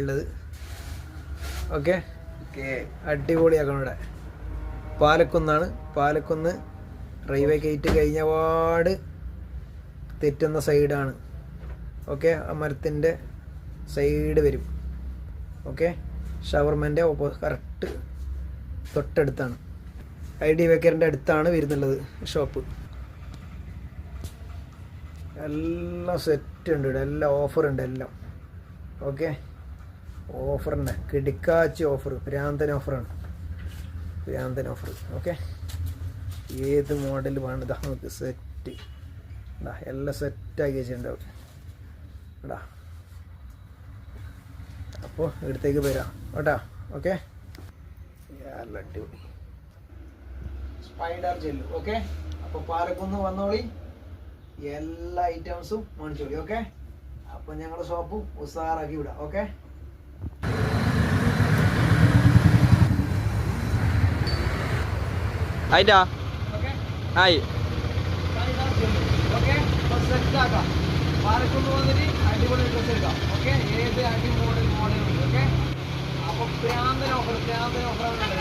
ഉള്ളത്. ഓക്കെ, അടിപൊളിയാക്കണം. ഇവിടെ പാലക്കുന്നാണ്. Palakkunnu railway gate കഴിഞ്ഞ പാട് തെറ്റുന്ന സൈഡാണ്. ഓക്കെ, ആ മരത്തിൻ്റെ സൈഡ് വരും. ഓക്കെ, ഷവർമൻ്റെ കറക്റ്റ് തൊട്ടടുത്താണ്. ID ബേക്കറിൻ്റെ അടുത്താണ് വരുന്നുള്ളത് ഷോപ്പ്. എല്ലാം സെറ്റ് ഉണ്ട് ഇവിടെ, എല്ലാം ഓഫറുണ്ട് എല്ലാം. ഓക്കെ, ഓഫറുണ്ട്, കിടിക്കാച്ചി ഓഫർ, ഭ്രാന്തൻ ഓഫറാണ്, ഭ്രാന്തൻ ഓഫർ. ഓക്കെ, ഏത് മോഡൽ വേണതാ നമുക്ക് സെറ്റ് ഇതാ, എല്ലാം സെറ്റാക്കി വെച്ചിട്ടുണ്ടാവും ഇടാ. അപ്പോൾ ഇവിടത്തേക്ക് വരാം കേട്ടാ. ഓക്കെ, അടിപൊളി സ്പൈഡർ ജെല്ല്. ഓക്കെ, അപ്പോൾ പാലക്കുന്ന് വന്നോളി, എല്ലാ ഐറ്റംസും മേടിച്ചോളി. ഓക്കെ, അപ്പോൾ ഞങ്ങളുടെ ഷോപ്പും ഉസാറാക്കി വിടാം. ഓക്കെ, ആയിട്ടാ ആയി. ഓക്കെ, അപ്പോൾ സെറ്റാക്കാം. പാലക്കുന്ന് വന്നിട്ട് അടിപൊളി ഡ്രസ്സ് എടുക്കാം. ഓക്കെ, ഏത് അടി മോഡൽ ഉണ്ട്. ഓക്കെ, അപ്പോൾ ഭ്രാന്തൻ ഓഫർ, ഭ്രാന്തൻ ഓഫറാണ്.